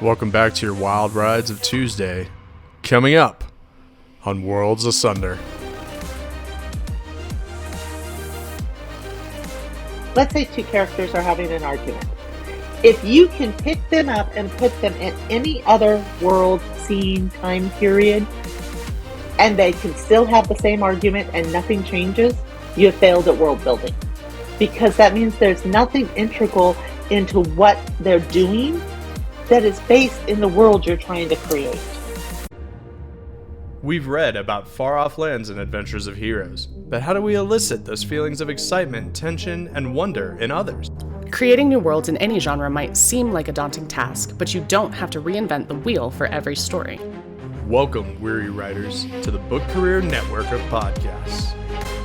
Welcome back to your wild rides of Tuesday. Coming up on Worlds Asunder. Let's say two characters are having an argument. If you can pick them up and put them in any other world, scene, time period, and they can still have the same argument and nothing changes, you have failed at world building. Because that means there's nothing integral into what they're doing that is based in the world you're trying to create. We've read about far-off lands and adventures of heroes, but how do we elicit those feelings of excitement, tension, and wonder in others? Creating new worlds in any genre might seem like a daunting task, but you don't have to reinvent the wheel for every story. Welcome, weary writers, to the Book Career Network of podcasts.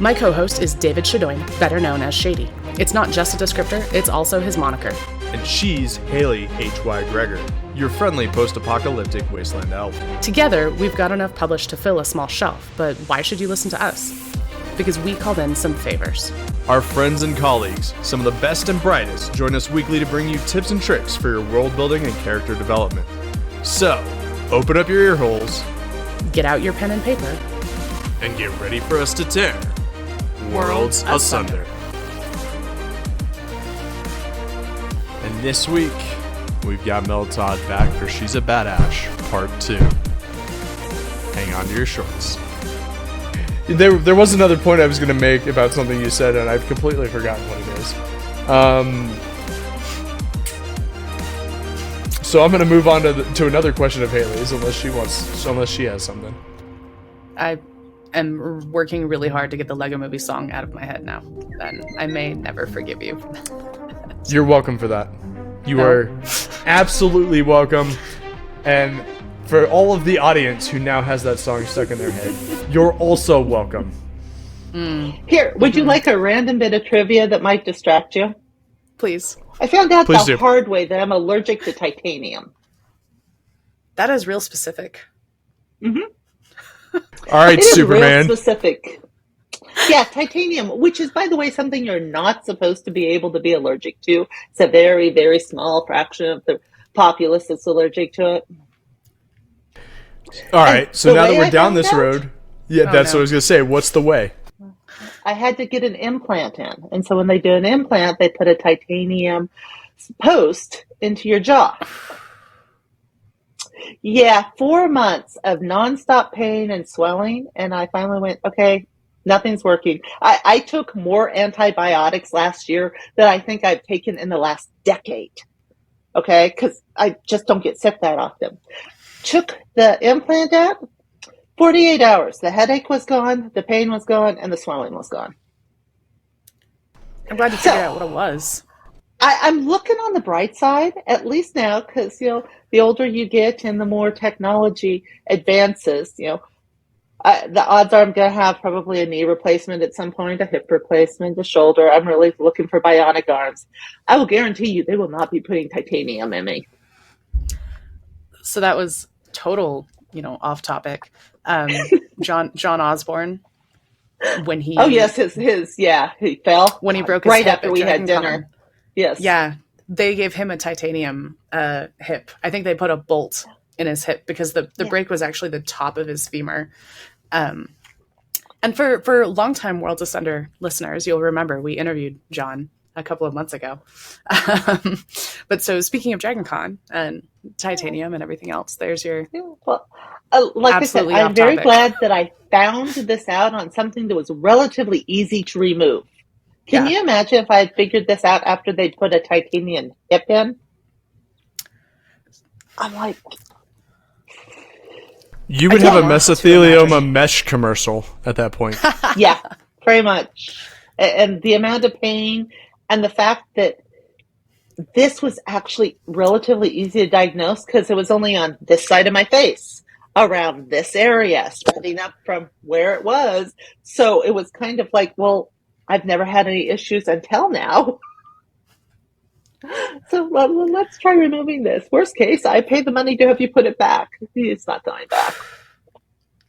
My co-host is David Shadoin, better known as Shady. It's not just a descriptor, it's also his moniker. And she's Haley H.Y. Gregor, your friendly post-apocalyptic wasteland elf. Together, we've got enough published to fill a small shelf, but why should you listen to us? Because we called in some favors. Our friends and colleagues, some of the best and brightest, join us weekly to bring you tips and tricks for your world building and character development. So, open up your ear holes, Get out your pen and paper, and get ready for us to tear Worlds Asunder. And this week, we've got Mel Todd back for She's a Badass Part 2. Hang on to your shorts. There was another point I was going to make about something you said, and I've completely forgotten what it is. So I'm going to move on to another question of Haley's, unless she has something. I am working really hard to get the Lego Movie song out of my head now, and I may never forgive you. You're welcome for that. You are absolutely welcome. And for all of the audience who now has that song stuck in their head, you're also welcome. Here, would you like a random bit of trivia that might distract you? Please. I found out Please the do. hard way that I'm allergic to titanium. That is real specific. All right, It is Superman. real specific. Yeah, titanium, which is, by the way, something you're not supposed to be able to be allergic to. It's a very, very small fraction of the populace that's allergic to it. All right, so the now that way we're I down found this out- road, that's no. what I was going to say. What's the way? I had to get an implant in. And so when they do an implant, they put a titanium post into your jaw. Yeah, 4 months of nonstop pain and swelling. And I finally went, okay, nothing's working. I took more antibiotics last year than I think I've taken in the last decade. Okay, because I just don't get sick that often. Took the implant out, 48 hours. The headache was gone, the pain was gone, and the swelling was gone. I'm glad you figured out what it was. I'm looking on the bright side, at least now, because, the older you get and the more technology advances, the odds are I'm going to have probably a knee replacement at some point, a hip replacement, a shoulder. I'm really looking for bionic arms. I will guarantee you they will not be putting titanium in me. So that was total, off topic. John Osborne, when he Oh, yes, he fell. when he broke his right hip after at we had Dragon dinner. Con. Yes. Yeah, they gave him a titanium hip. I think they put a bolt in his hip because the break was actually the top of his femur. And for longtime Worlds Asunder listeners, you'll remember we interviewed John a couple of months ago. But so speaking of Dragon Con and titanium and everything else, there's your... Well, like Absolutely I said, I'm off very topic. glad that I found this out on something that was relatively easy to remove. Can you imagine if I had figured this out after they'd put a titanium hip in? I'm like, You would I have a can't mesothelioma mesh commercial at that point. yeah, very much. And the amount of pain and the fact that this was actually relatively easy to diagnose because it was only on this side of my face, around this area, spreading up from where it was. So it was kind of like, well, I've never had any issues until now. So let's try removing this. Worst case, I pay the money to have you put it back. It's not going back.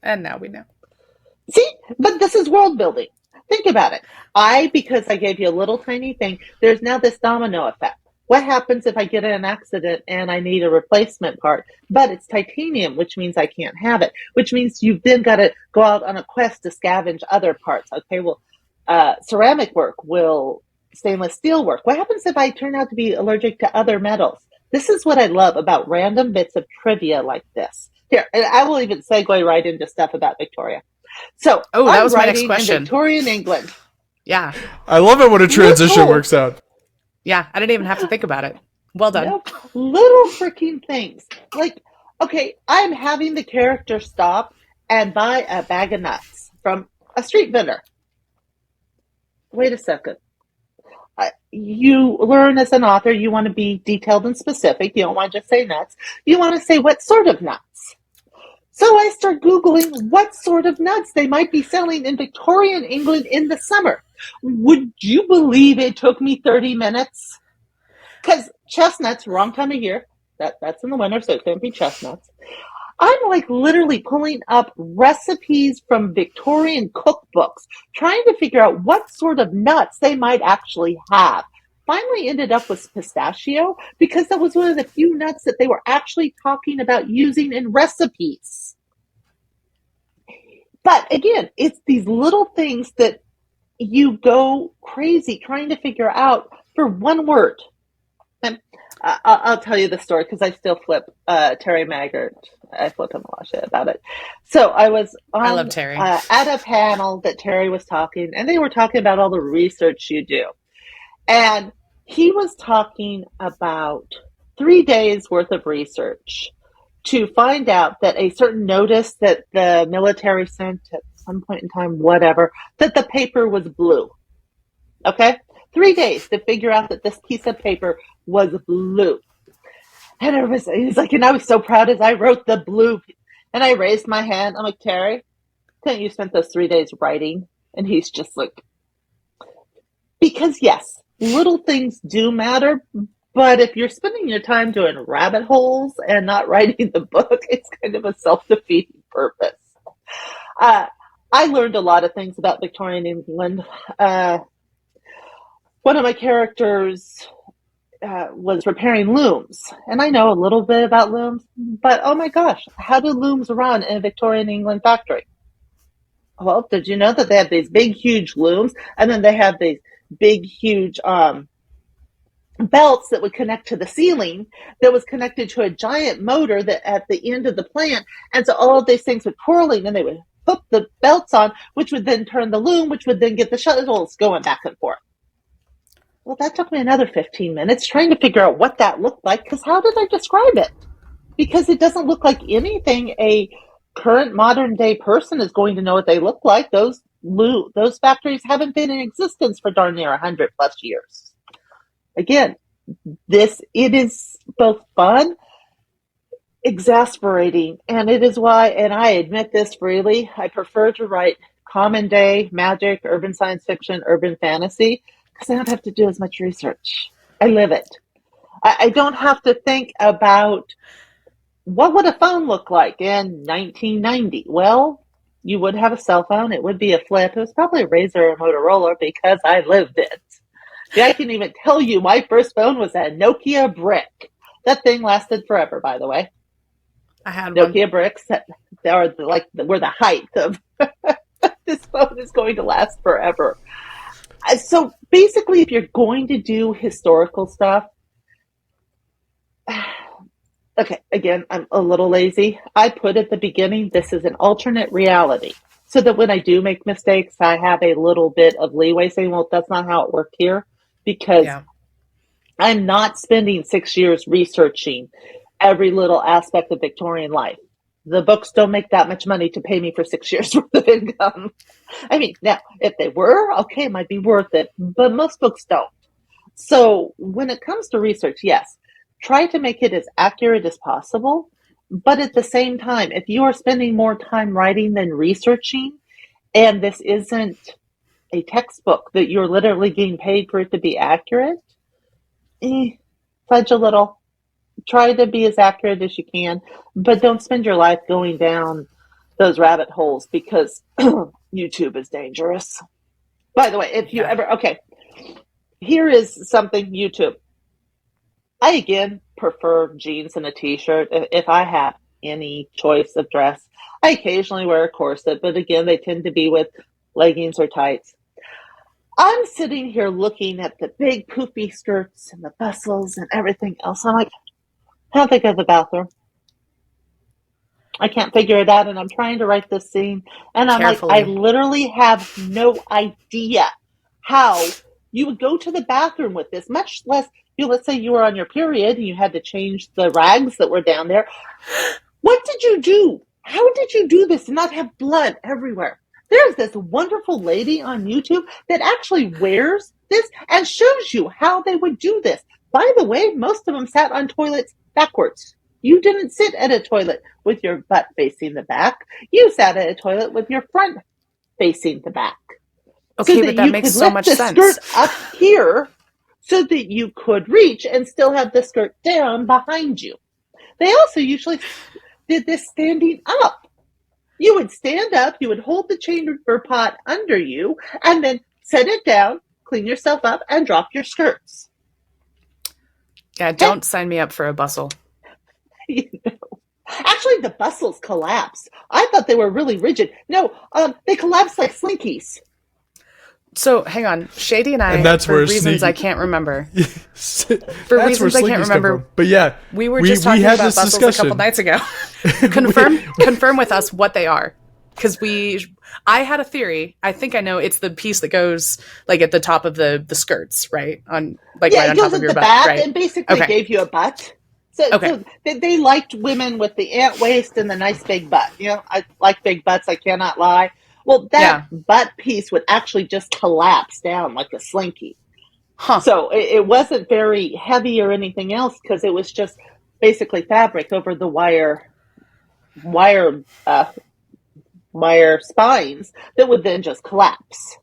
And now we know. See, but this is world building. Think about it. Because I gave you a little tiny thing, there's now this domino effect. What happens if I get in an accident and I need a replacement part? But it's titanium, which means I can't have it, which means you've then got to go out on a quest to scavenge other parts. Okay, well, ceramic work, will stainless steel work. What happens if I turn out to be allergic to other metals? This is what I love about random bits of trivia like this. Here, and I will even segue right into stuff about Victoria. So, that was my next writing question. in Victorian England. Yeah. I love it when a transition works out. Yeah, I didn't even have to think about it. Well done. Nope. Little freaking things. Like, okay, I'm having the character stop and buy a bag of nuts from a street vendor. Wait a second. You learn as an author, you want to be detailed and specific. You don't want to just say nuts. You want to say what sort of nuts. So I start Googling what sort of nuts they might be selling in Victorian England in the summer. Would you believe it took me 30 minutes? Because chestnuts, wrong time of year. That's in the winter, so it couldn't be chestnuts. I'm like literally pulling up recipes from Victorian cookbooks, trying to figure out what sort of nuts they might actually have. Finally ended up with pistachio because that was one of the few nuts that they were actually talking about using in recipes. But again, it's these little things that you go crazy trying to figure out for one word. And I'll tell you the story because I still flip Terry Maggart. I flip him a lot of shit about it. So I was I love Terry. At a panel that Terry was talking, and they were talking about all the research you do. And he was talking about 3 days worth of research to find out that a certain notice that the military sent at some point in time, whatever, that the paper was blue. Okay? 3 days to figure out that this piece of paper was blue. And he's like, and I was so proud as I wrote the blue. And I raised my hand. I'm like, Terry, couldn't you spent those 3 days writing? And he's just like, because yes, little things do matter. But if you're spending your time doing rabbit holes and not writing the book, it's kind of a self-defeating purpose. I learned a lot of things about Victorian England. One of my characters was repairing looms. And I know a little bit about looms, but oh my gosh, how do looms run in a Victorian England factory? Well, did you know that they have these big, huge looms, and then they have these big, huge belts that would connect to the ceiling that was connected to a giant motor that at the end of the plant. And so all of these things would twirling and they would hook the belts on, which would then turn the loom, which would then get the shuttles going back and forth. Well, that took me another 15 minutes trying to figure out what that looked like, because how did I describe it? Because it doesn't look like anything a current modern day person is going to know what they look like. Those factories haven't been in existence for darn near 100 plus years. Again, it is both fun, exasperating, and it is why, and I admit this freely, I prefer to write common day, magic, urban science fiction, urban fantasy, because I don't have to do as much research. I live it. I don't have to think about what would a phone look like in 1990. Well, you would have a cell phone. It would be a flip. It was probably a Razor or Motorola because I lived it. Yeah, I can even tell you my first phone was a Nokia brick. That thing lasted forever, by the way. I had Nokia one. bricks that were the height of this phone is going to last forever. So basically, if you're going to do historical stuff, okay, again, I'm a little lazy. I put at the beginning, this is an alternate reality. So that when I do make mistakes, I have a little bit of leeway saying, well, that's not how it worked here. Because I'm not spending 6 years researching every little aspect of Victorian life. The books don't make that much money to pay me for 6 years worth of income. I mean, now, if they were, okay, it might be worth it, but most books don't. So when it comes to research, yes, try to make it as accurate as possible. But at the same time, if you are spending more time writing than researching, and this isn't a textbook that you're literally getting paid for it to be accurate, fudge a little. Try to be as accurate as you can, but don't spend your life going down those rabbit holes because YouTube is dangerous. By the way, if you ever, okay, here is something, YouTube. I again prefer jeans and a t-shirt. If I have any choice of dress, I occasionally wear a corset, but again, they tend to be with leggings or tights. I'm sitting here looking at the big poofy skirts and the bustles and everything else. I'm like, how'd they go to the bathroom? I can't figure it out, and I'm trying to write this scene, and I'm like, I Carefully. literally have no idea how you would go to the bathroom with this, much less, let's say you were on your period and you had to change the rags that were down there. What did you do? How did you do this and not have blood everywhere? There's this wonderful lady on YouTube that actually wears this and shows you how they would do this. By the way, most of them sat on toilets backwards. You didn't sit at a toilet with your butt facing the back. You sat at a toilet with your front facing the back. Okay, so but that makes so much sense. Skirt up here so that you could reach and still have the skirt down behind you. They also usually did this standing up. You would stand up, you would hold the chamber pot under you, and then set it down, clean yourself up, and drop your skirts. Yeah, don't sign me up for a bustle. You know. Actually, the bustles collapsed. I thought they were really rigid. No, they collapsed like slinkies. So, hang on. Shady and I, that's for where reasons sneaky- I can't remember. For reasons I can't remember. But yeah, we were just talking about bustles discussion a couple nights ago. Confirm with us what they are. Because I had a theory. I think I know it's the piece that goes like at the top of the skirts, right? Right on top of your butt, back, right? And basically gave you a butt. So they liked women with the ant waist and the nice big butt. You know, I like big butts, I cannot lie. Well, that butt piece would actually just collapse down like a slinky. Huh. So it wasn't very heavy or anything else because it was just basically fabric over the wire spines that would then just collapse.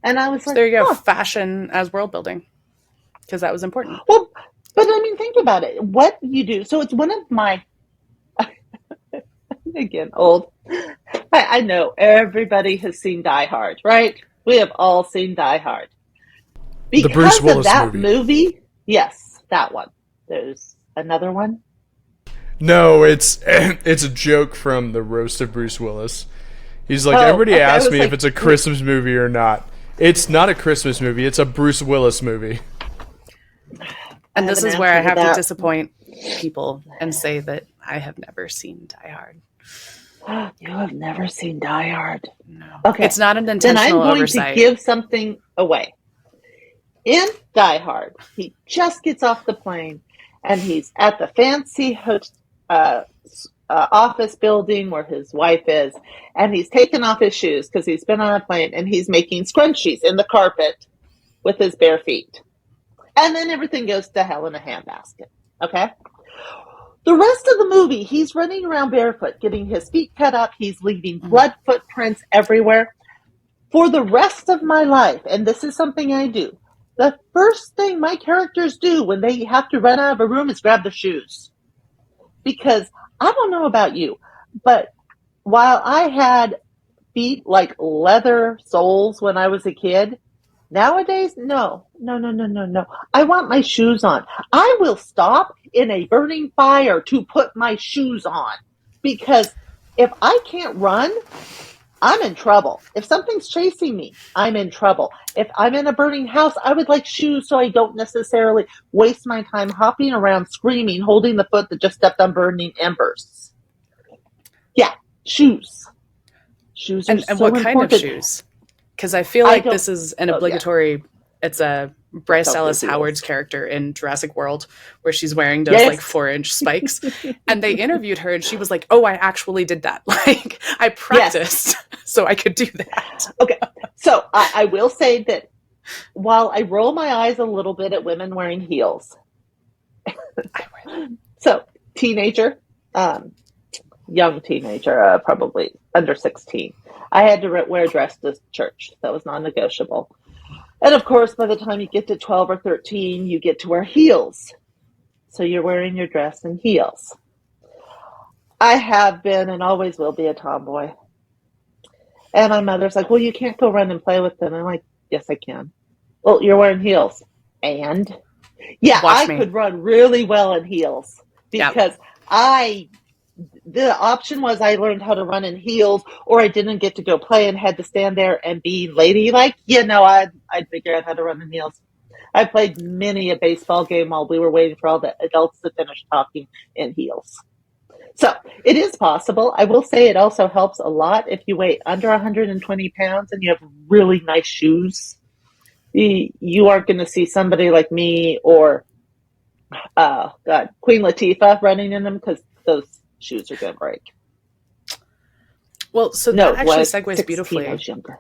And I was like, there you go, fashion as world building, because that was important. Well, but I mean, think about it. What you do. So it's one of my, again, old. I know everybody has seen Die Hard, right? We have all seen Die Hard. Because the Bruce Willis of that movie, yes, that one. There's another one. No, it's a joke from the roast of Bruce Willis. He's like, everybody asks me if it's a Christmas movie or not. It's not a Christmas movie. It's a Bruce Willis movie. And this is where I have to disappoint people and say that I have never seen Die Hard. You have never seen Die Hard? No. Okay. It's not an intentional oversight. Then I'm going to give something away. In Die Hard, he just gets off the plane and he's at the fancy office building where his wife is, and he's taken off his shoes because he's been on a plane, and he's making scrunchies in the carpet with his bare feet. And then everything goes to hell in a handbasket. Okay? The rest of the movie, he's running around barefoot, getting his feet cut up. He's leaving blood footprints everywhere. For the rest of my life, and this is something I do, the first thing my characters do when they have to run out of a room is grab their shoes. Because I don't know about you, but while I had feet like leather soles when I was a kid, nowadays, no. I want my shoes on. I will stop in a burning fire to put my shoes on. Because if I can't run, I'm in trouble. If something's chasing me, I'm in trouble. If I'm in a burning house, I would like shoes so I don't necessarily waste my time hopping around screaming, holding the foot that just stepped on burning embers. Yeah, shoes. Shoes are so important. And what kind of shoes? Because I feel like this is an obligatory. It's a Bryce Dallas Howard's character in Jurassic World, where she's wearing those like 4-inch spikes. And they interviewed her, and she was like, "Oh, I actually did that. Like, I practiced so I could do that." Okay, so I will say that while I roll my eyes a little bit at women wearing heels, so teenager, young teenager, probably under 16. I had to wear a dress to church. That was non-negotiable. And of course, by the time you get to 12 or 13, you get to wear heels. So you're wearing your dress and heels. I have been and always will be a tomboy. And my mother's like, well, you can't go run and play with them. I'm like, yes, I can. Well, you're wearing heels. And Yeah, Watch I me. could run really well in heels Yeah. because the option was I learned how to run in heels, or I didn't get to go play and had to stand there and be ladylike. I'd figure out how to run in heels. I played many a baseball game while we were waiting for all the adults to finish talking in heels. So it is possible. I will say it also helps a lot if you weigh under 120 pounds and you have really nice shoes. You aren't going to see somebody like me or Queen Latifah running in them because those shoes are going to break. Well, so No, that actually was segues 16, beautifully. I was younger.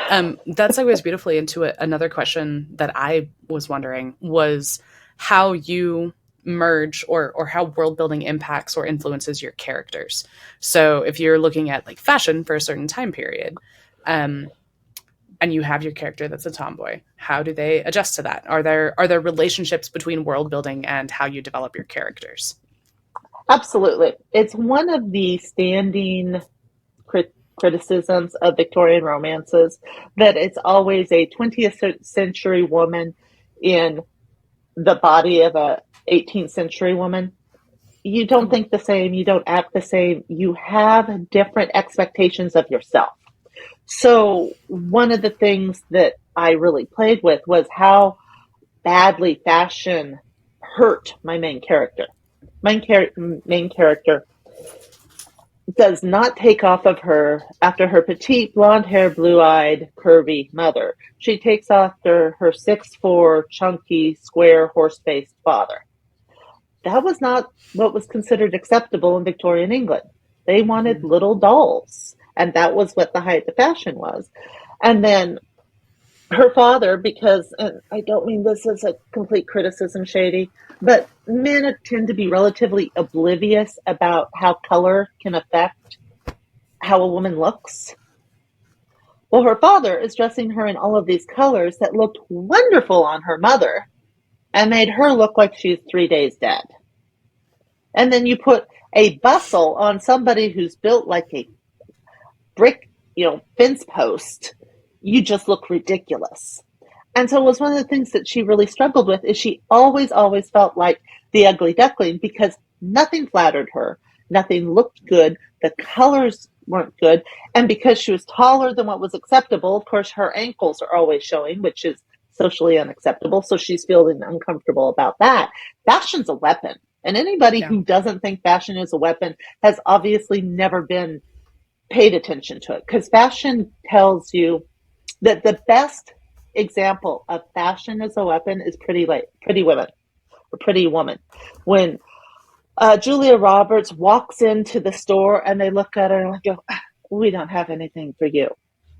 That segues beautifully into another question that I was wondering was how you merge or how world building impacts or influences your characters. So if you're looking at like fashion for a certain time period, and you have your character that's a tomboy, how do they adjust to that? Are there relationships between world building and how you develop your characters? Absolutely. It's one of the standing criticisms of Victorian romances that it's always a 20th century woman in the body of a 18th century woman. You don't think the same, you don't act the same, you have different expectations of yourself. So one of the things that I really played with was how badly fashion hurt my main character. Main character does not take off of her after her petite, blonde-haired, blue-eyed, curvy mother. She takes after her 6'4", chunky, square, horse-faced father. That was not what was considered acceptable in Victorian England. They wanted little dolls, and that was what the height of fashion was. And then her father, because, and I don't mean this as a complete criticism, Shady, but men tend to be relatively oblivious about how color can affect how a woman looks. Well, her father is dressing her in all of these colors that looked wonderful on her mother and made her look like she's 3 days dead. And then you put a bustle on somebody who's built like a brick, fence post. You just look ridiculous. And so it was one of the things that she really struggled with is she always felt like the ugly duckling because nothing flattered her. Nothing looked good. The colors weren't good. And because she was taller than what was acceptable, of course, her ankles are always showing, which is socially unacceptable. So she's feeling uncomfortable about that. Fashion's a weapon. And anybody who doesn't think fashion is a weapon has obviously never been paid attention to it. Because fashion tells you that the best example of fashion as a weapon is Pretty Woman. When Julia Roberts walks into the store and they look at her and go, we don't have anything for you.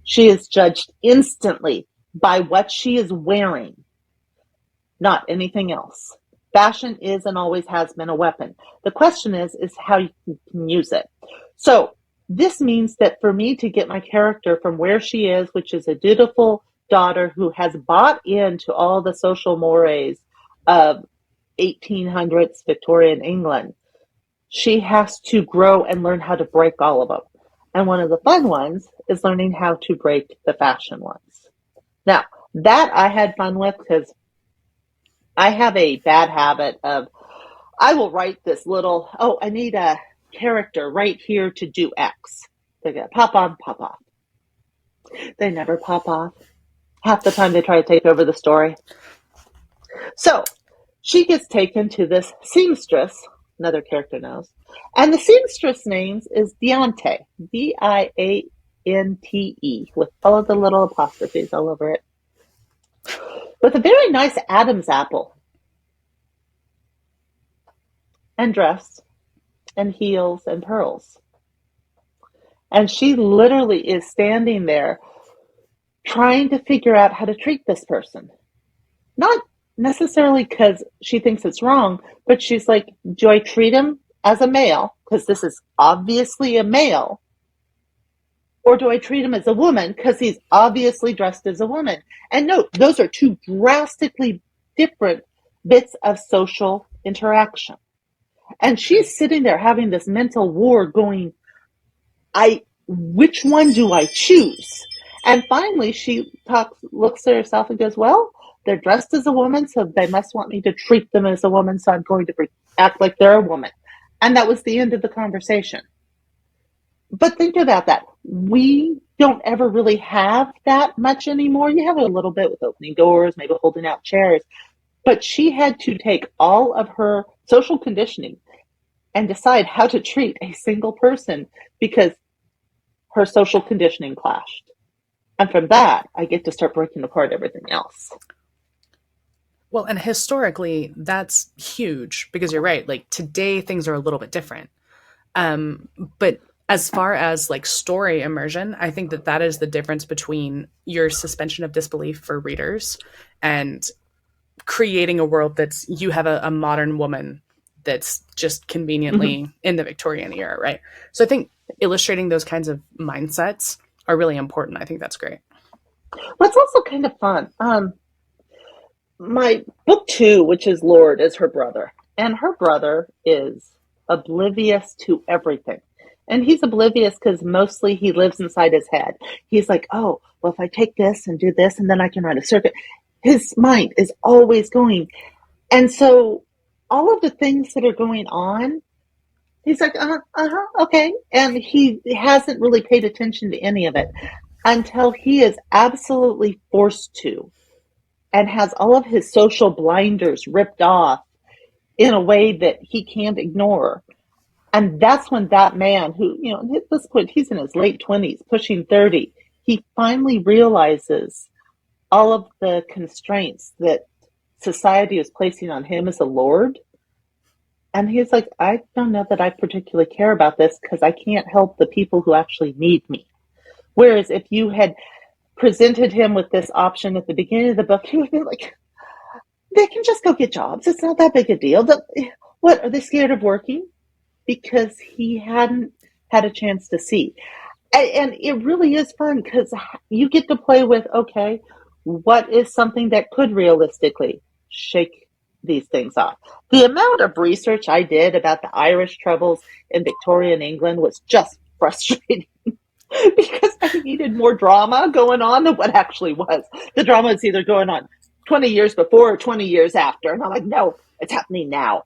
She is judged instantly by what she is wearing, not anything else. Fashion is and always has been a weapon. The question is how you can use it. So this means that for me to get my character from where she is, which is a dutiful daughter who has bought into all the social mores of 1800s Victorian England, she has to grow and learn how to break all of them. And one of the fun ones is learning how to break the fashion ones. Now, that I had fun with because I have a bad habit of, I will write this little, I need a character right here to do X. They go pop on, pop off. They never pop off. Half the time they try to take over the story. So she gets taken to this seamstress, another character knows, and the seamstress name is Diante, Diante, with all of the little apostrophes all over it, with a very nice Adam's apple, and dress, and heels, and pearls. And she literally is standing there trying to figure out how to treat this person. Not necessarily because she thinks it's wrong, but she's like, do I treat him as a male, because this is obviously a male, or do I treat him as a woman because he's obviously dressed as a woman? And note, those are two drastically different bits of social interaction. And she's sitting there having this mental war going, which one do I choose? And finally she looks at herself and goes, well, they're dressed as a woman, so they must want me to treat them as a woman, so I'm going to act like they're a woman. And that was the end of the conversation. But think about that. We don't ever really have that much anymore. You have it a little bit with opening doors, maybe holding out chairs. But she had to take all of her social conditioning and decide how to treat a single person because her social conditioning clashed. And from that, I get to start breaking apart everything else. Well, and historically, that's huge because you're right. Like today, things are a little bit different. But as far as like story immersion, I think that is the difference between your suspension of disbelief for readers and creating a world that's you have a modern woman that's just conveniently in the Victorian era, right? So I think illustrating those kinds of mindsets are really important. I think that's great. Well, it's also kind of fun. My book 2, which is Lord, is her brother. And her brother is oblivious to everything. And he's oblivious because mostly he lives inside his head. He's like, oh, well, if I take this and do this, and then I can run a circuit. His mind is always going. And so all of the things that are going on, he's like, okay. And he hasn't really paid attention to any of it until he is absolutely forced to and has all of his social blinders ripped off in a way that he can't ignore. And that's when that man who, at this point, he's in his late 20s, pushing 30, he finally realizes all of the constraints that society is placing on him as a lord. And he's like, I don't know that I particularly care about this because I can't help the people who actually need me. Whereas if you had presented him with this option at the beginning of the book, he would be like, they can just go get jobs. It's not that big a deal. What, are they scared of working? Because he hadn't had a chance to see. And it really is fun because you get to play with, okay, what is something that could realistically shake these things off? The amount of research I did about the Irish troubles in Victorian England was just frustrating because I needed more drama going on than what actually was. The drama is either going on 20 years before or 20 years after. And I'm like, no, it's happening now.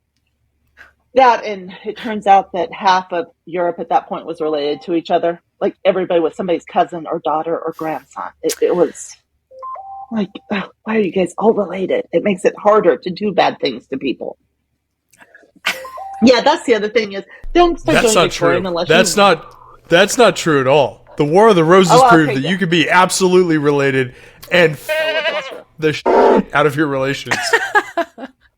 That, and it turns out that half of Europe at that point was related to each other. Like everybody was somebody's cousin or daughter or grandson. It was like, why are you guys all related? It makes it harder to do bad things to people. Yeah, that's the other thing is don't start That's doing not true. unless That's not true at all. The War of the Roses proved that you could be absolutely related and the shit out of your relations.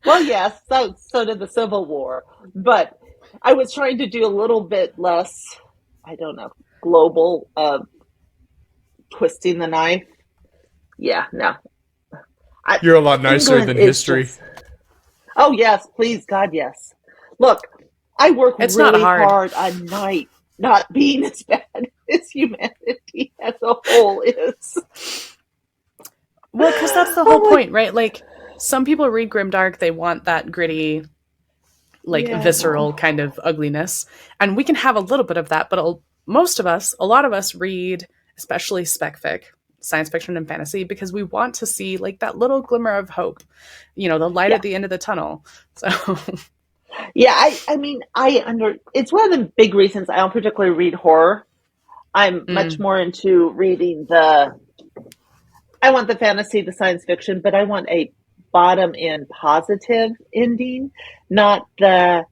Well, yes, so did the Civil War. But I was trying to do a little bit less, I don't know, global twisting the knife. Yeah, no. You're a lot nicer than history. Oh, yes, please, God, yes. Look, I work really hard on night not being as bad as humanity as a whole is. Well, because that's the whole point, right? Like, some people read grimdark, they want that gritty, visceral kind of ugliness. And we can have a little bit of that, but a lot of us read, especially spec fic, science fiction and fantasy, because we want to see like that little glimmer of hope, the light at the end of the tunnel. So yeah, I mean, it's one of the big reasons I don't particularly read horror. I'm much more into reading I want the fantasy, the science fiction, but I want a bottom end positive ending, not the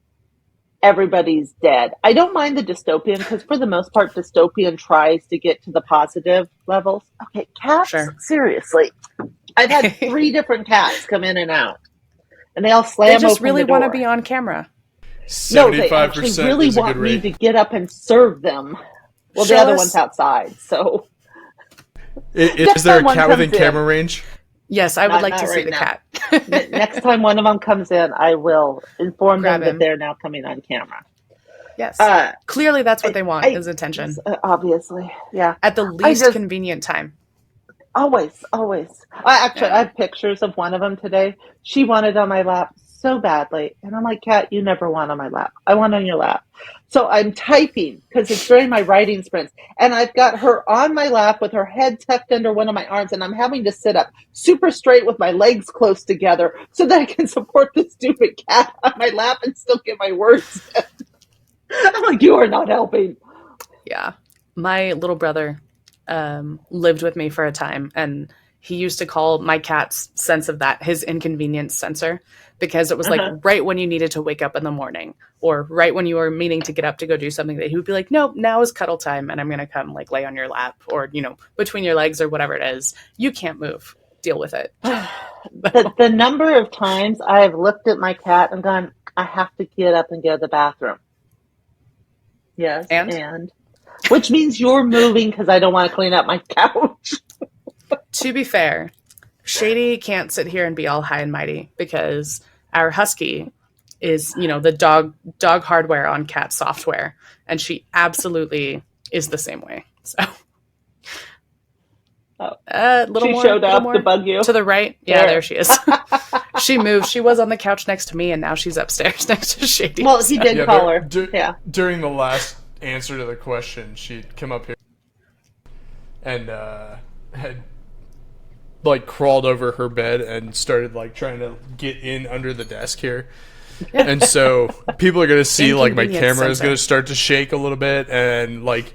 everybody's dead. I don't mind the dystopian because for the most part, dystopian tries to get to the positive levels. Okay, cats? Sure. Seriously. I've had 3 different cats come in and out. And they all slam open the door. They just really want to be on camera. 75% no, they actually really want me to get up and serve them. Well, the other one's outside, so. Is there a cat within camera range? Yes, I would like to see the cat. Next time one of them comes in, I will inform them that they're now coming on camera. Yes. Clearly that's what they want, is attention. Obviously, yeah. At the least convenient time. Always. I have pictures of one of them today. She wanted on my lap so badly. And I'm like, Kat, you never want on my lap. I want on your lap. So I'm typing because it's during my writing sprints. And I've got her on my lap with her head tucked under one of my arms. And I'm having to sit up super straight with my legs close together so that I can support this stupid cat on my lap and still get my words in. I'm like, you are not helping. Yeah. My little brother lived with me for a time, and he used to call my cat's sense of that his inconvenience sensor, because it was like right when you needed to wake up in the morning or right when you were meaning to get up to go do something, that he would be like, nope, now is cuddle time and I'm going to come like lay on your lap or, you know, between your legs or whatever it is. You can't move. Deal with it. The number of times I have looked at my cat and gone, I have to get up and go to the bathroom. Yes. And which means you're moving because I don't want to clean up my couch. To be fair, Shady can't sit here and be all high and mighty because our husky is, you know, the dog hardware on cat software, and she absolutely is the same way. So, She showed up to bug you to the right. Yeah, there she is. She moved. She was on the couch next to me, and now she's upstairs next to Shady. Well, he did call her. During the last answer to the question, she'd come up here and had like crawled over her bed and started like trying to get in under the desk here. And so people are going to see like my camera is going to start to shake a little bit, and like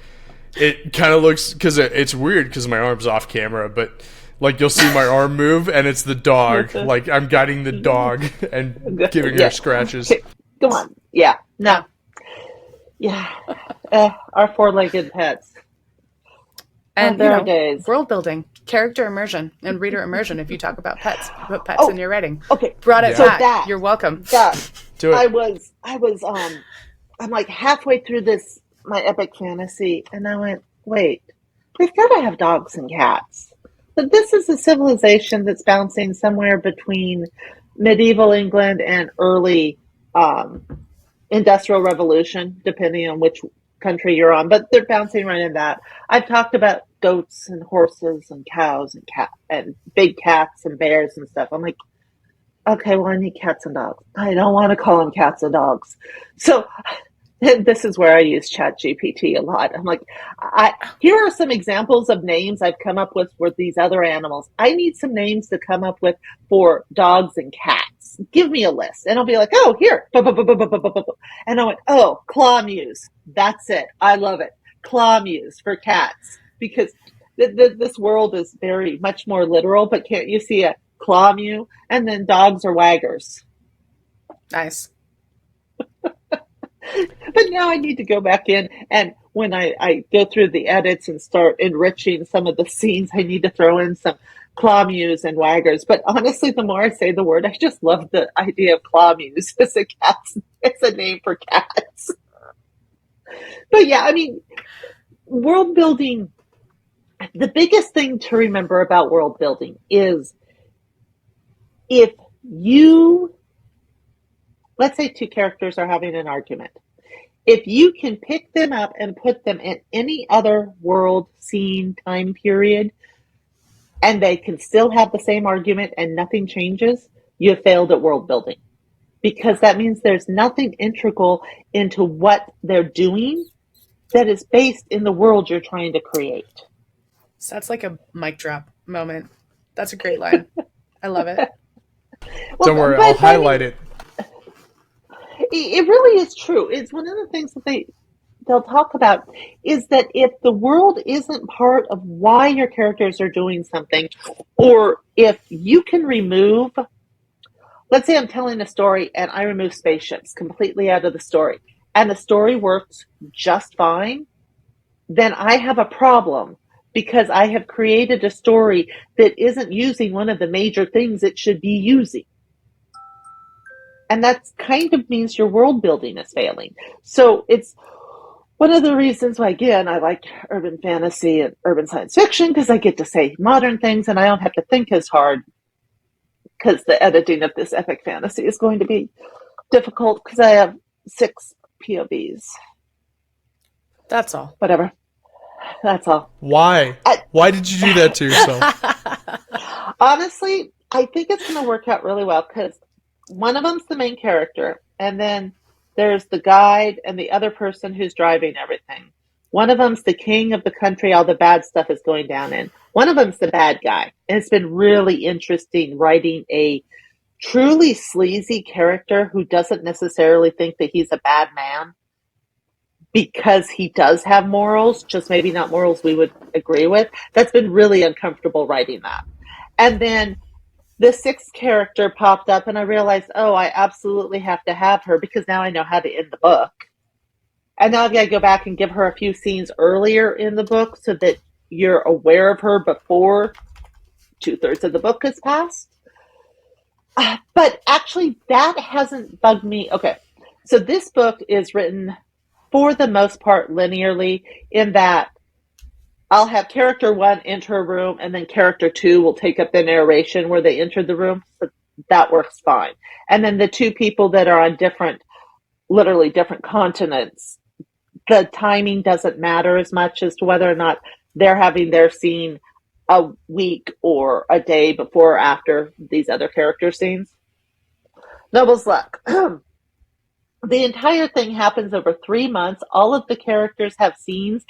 it kind of looks, because it's weird because my arm's off camera, but like you'll see my arm move and it's the dog. Like I'm guiding the dog and giving her scratches. Okay. Come on. Yeah. No. Yeah. Our four-legged pets. And there you are know, days. World building, character immersion, and reader immersion. If you talk about pets, you put pets in your writing. Okay. Brought it back. You're welcome. Do it. I'm like halfway through my epic fantasy, and I went, wait, we've got to have dogs and cats. But this is a civilization that's bouncing somewhere between medieval England and early Industrial Revolution, depending on which country you're on, but they're bouncing right in that. I've talked about goats and horses and cows and big cats and bears and stuff. I'm like, okay, well, I need cats and dogs. I don't want to call them cats and dogs. So this is where I use ChatGPT a lot. I'm like, here are some examples of names I've come up with for these other animals. I need some names to come up with for dogs and cats. Give me a list. And I'll be like, oh, here. And I went, oh, claw mews. That's it. I love it. Claw mews for cats. Because this world is very much more literal, but can't you see a claw mew? And then dogs are waggers. Nice. But now I need to go back in, and when I go through the edits and start enriching some of the scenes, I need to throw in some claw mews and waggers. But honestly, the more I say the word, I just love the idea of claw mews as a name for cats. But yeah, I mean, world building, the biggest thing to remember about world building is if you, let's say two characters are having an argument. If you can pick them up and put them in any other world, scene, time period, and they can still have the same argument and nothing changes, you have failed at world building. Because that means there's nothing integral into what they're doing that is based in the world you're trying to create. So that's like a mic drop moment. That's a great line. I love it. Well, don't worry, I'll highlight it. It really is true. It's one of the things that they'll talk about is that if the world isn't part of why your characters are doing something, or if you can remove, let's say I'm telling a story and I remove spaceships completely out of the story, and the story works just fine, then I have a problem because I have created a story that isn't using one of the major things it should be using. And that kind of means your world building is failing. So it's one of the reasons why, again, I like urban fantasy and urban science fiction, because I get to say modern things and I don't have to think as hard, because the editing of this epic fantasy is going to be difficult because I have 6 POVs. That's all. Whatever. That's all. Why? Why did you do that to yourself? Honestly, I think it's going to work out really well because one of them's the main character, and then there's the guide and the other person who's driving everything. One of them's the king of the country all the bad stuff is going down in. One of them's the bad guy. And it's been really interesting writing a truly sleazy character who doesn't necessarily think that he's a bad man because he does have morals, just maybe not morals we would agree with. That's been really uncomfortable writing that. And then the sixth character popped up and I realized, oh, I absolutely have to have her because now I know how to end the book. And now I've got to go back and give her a few scenes earlier in the book so that you're aware of her before 2/3 of the book has passed. But actually, that hasn't bugged me. Okay, so this book is written for the most part linearly in that I'll have character 1 enter a room and then character 2 will take up the narration where they entered the room. So that works fine. And then the two people that are on literally different continents, the timing doesn't matter as much as to whether or not they're having their scene a week or a day before or after these other character scenes. Noble's Luck. The entire thing happens over 3 months. All of the characters have scenes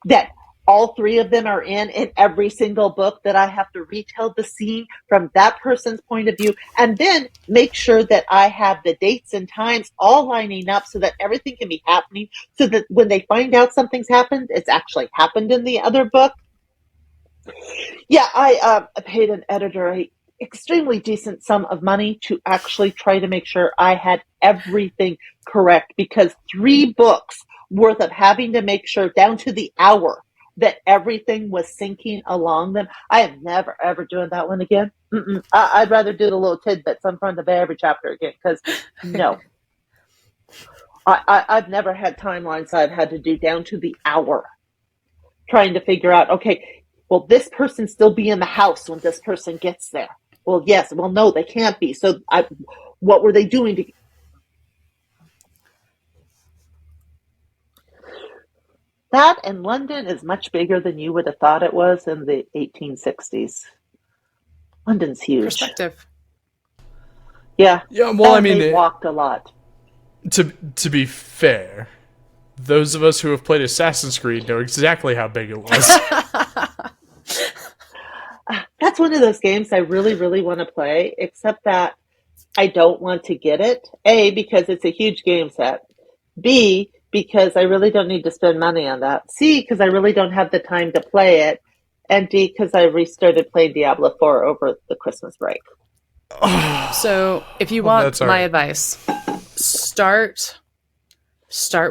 that all 3 of them are in every single book that I have to retell the scene from that person's point of view, and then make sure that I have the dates and times all lining up so that everything can be happening, so that when they find out something's happened, it's actually happened in the other book. Yeah, I paid an editor an extremely decent sum of money to actually try to make sure I had everything correct, because 3 books worth of having to make sure down to the hour that everything was syncing along them. I am never, ever doing that one again. I'd rather do the little tidbits in front of every chapter again, because no. I've never had timelines I've had to do down to the hour, trying to figure out, okay, will this person still be in the house when this person gets there? Well, yes. Well, no, they can't be. So what were they doing to... That, and London is much bigger than you would have thought it was in the 1860s. London's huge. Perspective. Yeah. Yeah, well, I mean... They walked a lot. To be fair, those of us who have played Assassin's Creed know exactly how big it was. That's one of those games I really, really want to play, except that I don't want to get it. A, because it's a huge game set. B, because I really don't need to spend money on that. C, because I really don't have the time to play it. And D, because I restarted playing Diablo 4 over the Christmas break. So if you want my advice, start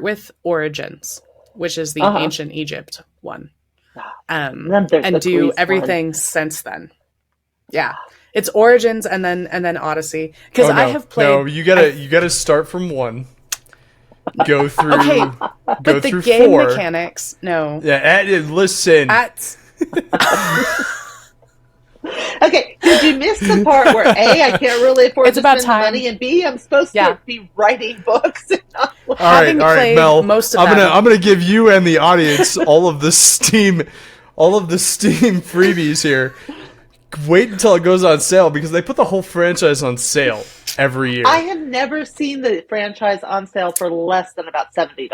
with Origins, which is the ancient Egypt one. And do everything since then. Yeah. It's Origins and then Odyssey. Because I have played... No, you gotta start from 1. Go through. Okay, but the game 4. Mechanics. No. Yeah, listen. Okay, did you miss the part where A, I can't really afford to spend money, and B, I'm supposed to be writing books? And not... All right, Mel. I'm gonna give you and the audience all of the Steam freebies here. Wait until it goes on sale, because they put the whole franchise on sale every year. I have never seen the franchise on sale for less than about $70.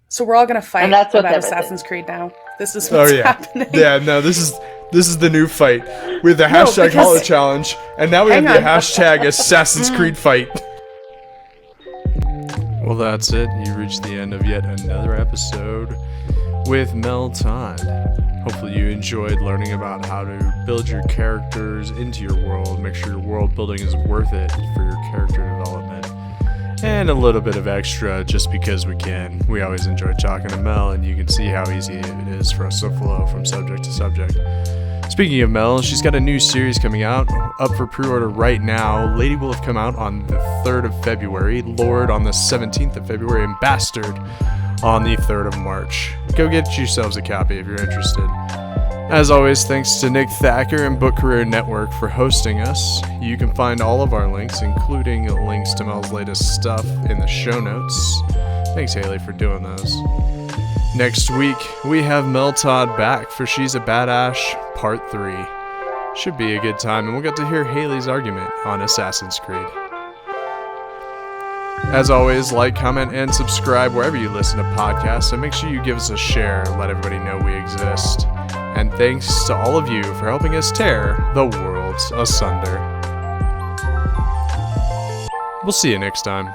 So we're all gonna fight about Assassin's Creed now. This is what's happening. Yeah, no, this is the new fight. We have the hashtag Holo Challenge, and now we have the hashtag Assassin's Creed fight. Well, that's it. You reached the end of yet another episode with Mel Todd. Hopefully you enjoyed learning about how to build your characters into your world, make sure your world building is worth it for your character development, and a little bit of extra just because we can. We always enjoy talking to Mel, and you can see how easy it is for us to flow from subject to subject. Speaking of Mel, she's got a new series coming out, up for pre-order right now. Lady will have come out on the 3rd of February, Lord on the 17th of February, and Bastard on the 3rd of March. Go get yourselves a copy if you're interested. As always, thanks to Nick Thacker and Book Career Network for hosting us. You can find all of our links, including links to Mel's latest stuff, in the show notes. Thanks, Haley, for doing those. Next week, we have Mel Todd back for She's a Badass Part 3. Should be a good time, and we'll get to hear Haley's argument on Assassin's Creed. As always, like, comment, and subscribe wherever you listen to podcasts, and make sure you give us a share, let everybody know we exist. And thanks to all of you for helping us tear the worlds asunder. We'll see you next time.